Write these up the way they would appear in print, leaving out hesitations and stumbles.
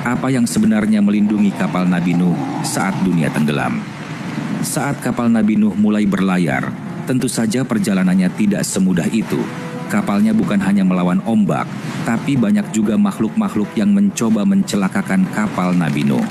Apa yang sebenarnya melindungi kapal Nabi Nuh saat dunia tenggelam? Saat kapal Nabi Nuh mulai berlayar, tentu saja perjalanannya tidak semudah itu. Kapalnya bukan hanya melawan ombak, tapi banyak juga makhluk-makhluk yang mencoba mencelakakan kapal Nabi Nuh.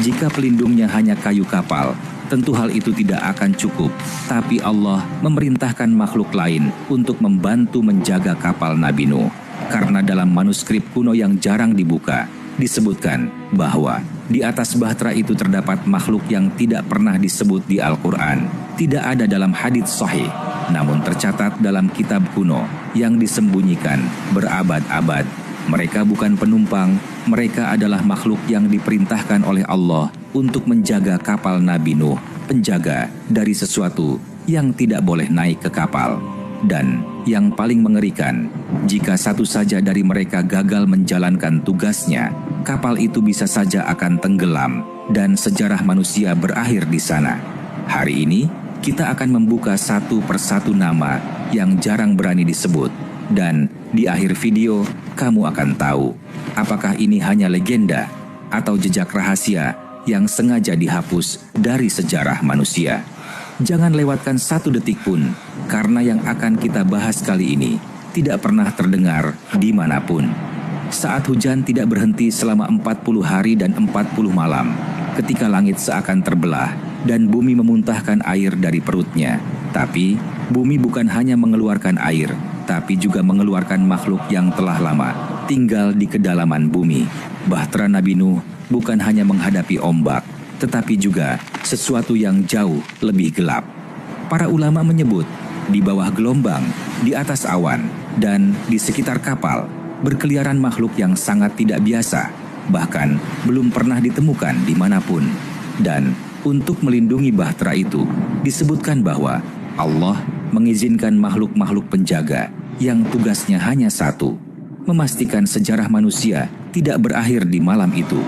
Jika pelindungnya hanya kayu kapal, tentu hal itu tidak akan cukup. Tapi Allah memerintahkan makhluk lain untuk membantu menjaga kapal Nabi Nuh. Karena dalam manuskrip kuno yang jarang dibuka, disebutkan bahwa di atas bahtera itu terdapat makhluk yang tidak pernah disebut di Al-Quran, tidak ada dalam hadits sahih, namun tercatat dalam kitab kuno yang disembunyikan berabad-abad. Mereka bukan penumpang, mereka adalah makhluk yang diperintahkan oleh Allah untuk menjaga kapal Nabi Nuh, penjaga dari sesuatu yang tidak boleh naik ke kapal. Dan yang paling mengerikan, jika satu saja dari mereka gagal menjalankan tugasnya, kapal itu bisa saja akan tenggelam dan sejarah manusia berakhir di sana. Hari ini, kita akan membuka satu persatu nama yang jarang berani disebut. Dan di akhir video, kamu akan tahu apakah ini hanya legenda atau jejak rahasia yang sengaja dihapus dari sejarah manusia. Jangan lewatkan satu detik pun, karena yang akan kita bahas kali ini tidak pernah terdengar dimanapun. Saat hujan tidak berhenti selama 40 hari dan 40 malam, ketika langit seakan terbelah dan bumi memuntahkan air dari perutnya. Tapi, bumi bukan hanya mengeluarkan air, tapi juga mengeluarkan makhluk yang telah lama tinggal di kedalaman bumi. Bahtera Nabi Nuh bukan hanya menghadapi ombak, tetapi juga sesuatu yang jauh lebih gelap. Para ulama menyebut, di bawah gelombang, di atas awan, dan di sekitar kapal, berkeliaran makhluk yang sangat tidak biasa, bahkan belum pernah ditemukan dimanapun. Dan untuk melindungi bahtera itu, disebutkan bahwa Allah mengizinkan makhluk-makhluk penjaga yang tugasnya hanya satu, memastikan sejarah manusia tidak berakhir di malam itu.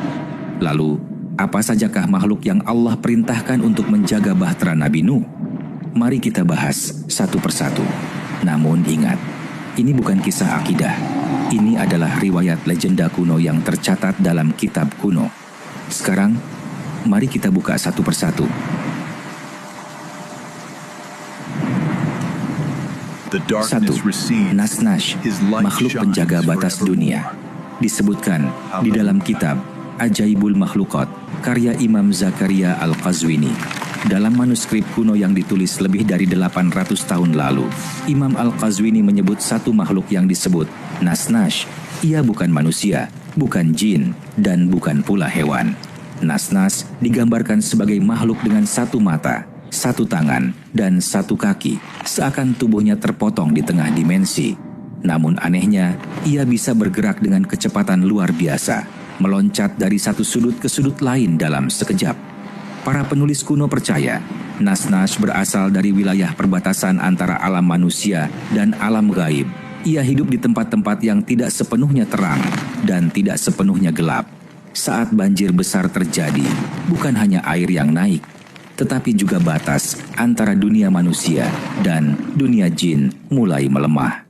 Lalu, apa sajakah makhluk yang Allah perintahkan untuk menjaga bahtera Nabi Nuh? Mari kita bahas satu persatu. Namun ingat, ini bukan kisah akidah. Ini adalah riwayat legenda kuno yang tercatat dalam kitab kuno. Sekarang, mari kita buka satu persatu. Satu, Nas-Nash, makhluk penjaga batas dunia. Disebutkan di dalam kitab Ajaibul Makhluqat, karya Imam Zakaria Al-Qazwini. Dalam manuskrip kuno yang ditulis lebih dari 800 tahun lalu, Imam Al-Qazwini menyebut satu makhluk yang disebut Nas-Nash. Ia bukan manusia, bukan jin, dan bukan pula hewan. Nas-Nash digambarkan sebagai makhluk dengan satu mata, satu tangan, dan satu kaki, seakan tubuhnya terpotong di tengah dimensi. Namun anehnya, ia bisa bergerak dengan kecepatan luar biasa, meloncat dari satu sudut ke sudut lain dalam sekejap. Para penulis kuno percaya, Nas-Nash berasal dari wilayah perbatasan antara alam manusia dan alam gaib. Ia hidup di tempat-tempat yang tidak sepenuhnya terang dan tidak sepenuhnya gelap. Saat banjir besar terjadi, bukan hanya air yang naik, tetapi juga batas antara dunia manusia dan dunia jin mulai melemah.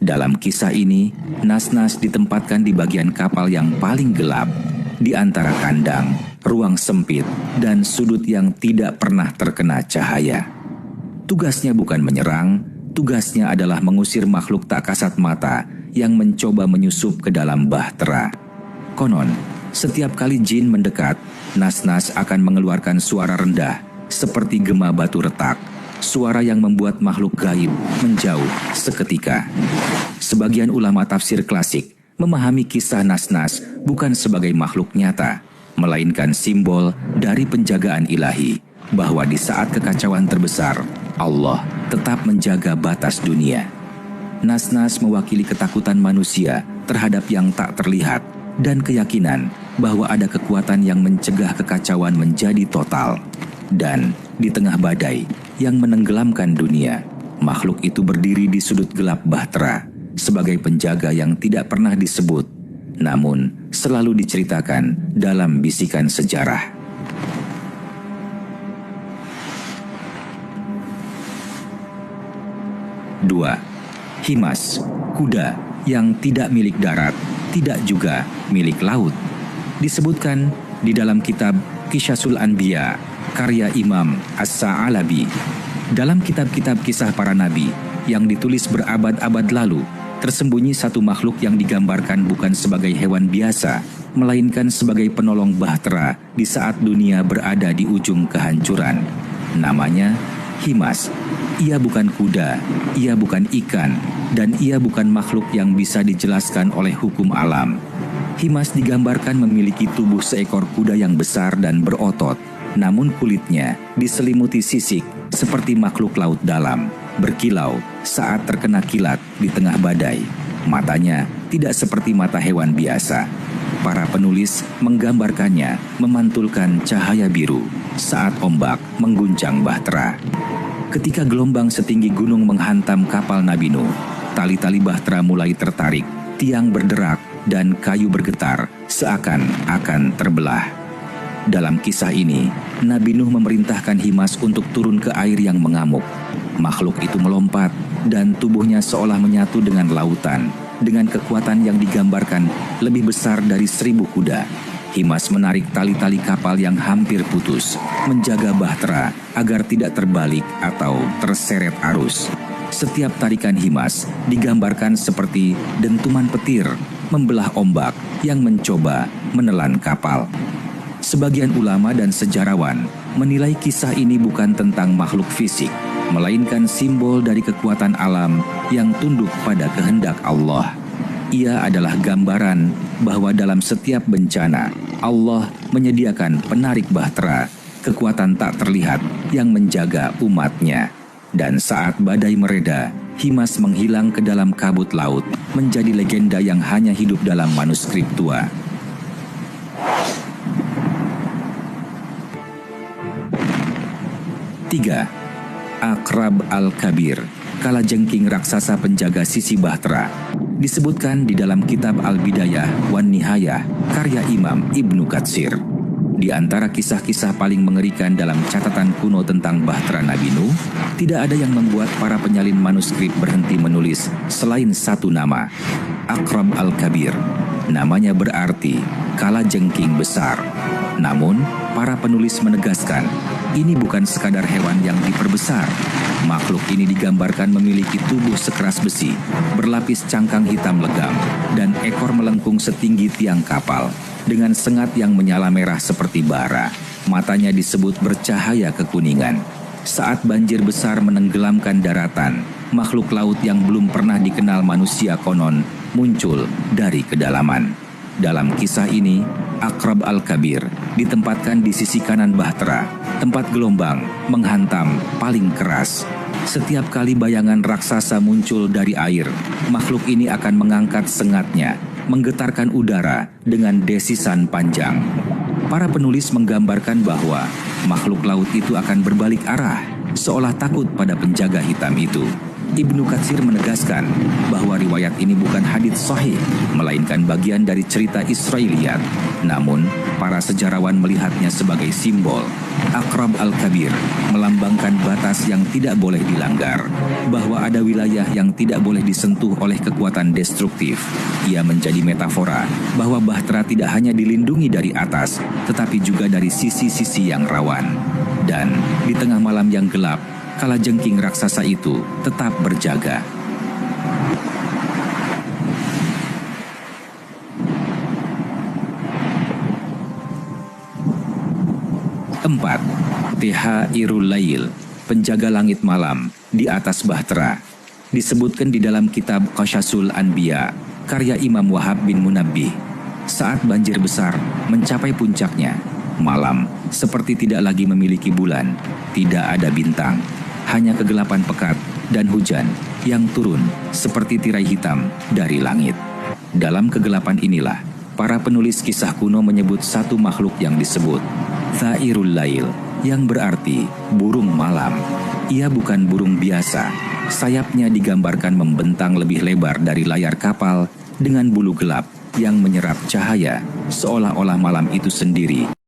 Dalam kisah ini, Nas-Nash ditempatkan di bagian kapal yang paling gelap, di antara kandang, ruang sempit, dan sudut yang tidak pernah terkena cahaya. Tugasnya bukan menyerang, tugasnya adalah mengusir makhluk tak kasat mata yang mencoba menyusup ke dalam bahtera. Konon, setiap kali jin mendekat, Nas-Nash akan mengeluarkan suara rendah, seperti gema batu retak, suara yang membuat makhluk gaib menjauh seketika. Sebagian ulama tafsir klasik memahami kisah Nas-Nash bukan sebagai makhluk nyata, melainkan simbol dari penjagaan ilahi, bahwa di saat kekacauan terbesar, Allah tetap menjaga batas dunia. Nas-Nash mewakili ketakutan manusia terhadap yang tak terlihat dan keyakinan bahwa ada kekuatan yang mencegah kekacauan menjadi total. Dan di tengah badai yang menenggelamkan dunia, makhluk itu berdiri di sudut gelap bahtera sebagai penjaga yang tidak pernah disebut, namun selalu diceritakan dalam bisikan sejarah. 2. Himas, kuda yang tidak milik darat, tidak juga milik laut. Disebutkan di dalam kitab Qisasul Anbiya, karya Imam As-Sa'alabi. Dalam kitab-kitab kisah para nabi yang ditulis berabad-abad lalu, tersembunyi satu makhluk yang digambarkan bukan sebagai hewan biasa, melainkan sebagai penolong bahtera di saat dunia berada di ujung kehancuran. Namanya Himas. Ia bukan kuda, ia bukan ikan, dan ia bukan makhluk yang bisa dijelaskan oleh hukum alam. Himas digambarkan memiliki tubuh seekor kuda yang besar dan berotot, namun kulitnya diselimuti sisik seperti makhluk laut dalam, berkilau saat terkena kilat di tengah badai. Matanya tidak seperti mata hewan biasa. Para penulis menggambarkannya memantulkan cahaya biru saat ombak mengguncang bahtera. Ketika gelombang setinggi gunung menghantam kapal Nabi Nuh, tali-tali bahtera mulai tertarik, tiang berderak, dan kayu bergetar seakan-akan terbelah. Dalam kisah ini, Nabi Nuh memerintahkan Himas untuk turun ke air yang mengamuk. Makhluk itu melompat dan tubuhnya seolah menyatu dengan lautan, dengan kekuatan yang digambarkan lebih besar dari 1000 kuda. Himas menarik tali-tali kapal yang hampir putus, menjaga bahtera agar tidak terbalik atau terseret arus. Setiap tarikan Himas digambarkan seperti dentuman petir membelah ombak yang mencoba menelan kapal. Sebagian ulama dan sejarawan menilai kisah ini bukan tentang makhluk fisik, melainkan simbol dari kekuatan alam yang tunduk pada kehendak Allah. Ia adalah gambaran bahwa dalam setiap bencana, Allah menyediakan penarik bahtera, kekuatan tak terlihat yang menjaga umatnya. Dan saat badai mereda, Himas menghilang ke dalam kabut laut, menjadi legenda yang hanya hidup dalam manuskrip tua. Tiga, Aqrab Al-Kabir, kalajengking raksasa penjaga sisi bahtera. Disebutkan di dalam kitab Al-Bidayah wan Nihayah, karya Imam Ibnu Katsir. Di antara kisah-kisah paling mengerikan dalam catatan kuno tentang bahtera Nabi Nuh, tidak ada yang membuat para penyalin manuskrip berhenti menulis selain satu nama, Aqrab Al-Kabir. Namanya berarti kalajengking besar. Namun, para penulis menegaskan, ini bukan sekadar hewan yang diperbesar. Makhluk ini digambarkan memiliki tubuh sekeras besi, berlapis cangkang hitam legam, dan ekor melengkung setinggi tiang kapal, dengan sengat yang menyala merah seperti bara. Matanya disebut bercahaya kekuningan. Saat banjir besar menenggelamkan daratan, makhluk laut yang belum pernah dikenal manusia konon muncul dari kedalaman. Dalam kisah ini, Aqrab Al-Kabir ditempatkan di sisi kanan bahtera, tempat gelombang menghantam paling keras. Setiap kali bayangan raksasa muncul dari air, makhluk ini akan mengangkat sengatnya, menggetarkan udara dengan desisan panjang. Para penulis menggambarkan bahwa makhluk laut itu akan berbalik arah, seolah takut pada penjaga hitam itu. Ibnu Katsir menegaskan bahwa riwayat ini bukan hadits sahih, melainkan bagian dari cerita Israiliyat. Namun, para sejarawan melihatnya sebagai simbol. Aqrab Al-Kabir melambangkan batas yang tidak boleh dilanggar, bahwa ada wilayah yang tidak boleh disentuh oleh kekuatan destruktif. Ia menjadi metafora bahwa bahtera tidak hanya dilindungi dari atas, tetapi juga dari sisi-sisi yang rawan. Dan di tengah malam yang gelap, kalajengking raksasa itu tetap berjaga. Empat, Tihairul Lail, penjaga langit malam di atas bahtera. Disebutkan di dalam kitab Qisasul Anbiya, karya Imam Wahab bin Munabbih. Saat banjir besar mencapai puncaknya, malam seperti tidak lagi memiliki bulan, tidak ada bintang, hanya kegelapan pekat dan hujan yang turun seperti tirai hitam dari langit. Dalam kegelapan inilah, para penulis kisah kuno menyebut satu makhluk yang disebut Thairul Lail, yang berarti burung malam. Ia bukan burung biasa. Sayapnya digambarkan membentang lebih lebar dari layar kapal dengan bulu gelap yang menyerap cahaya, seolah-olah malam itu sendiri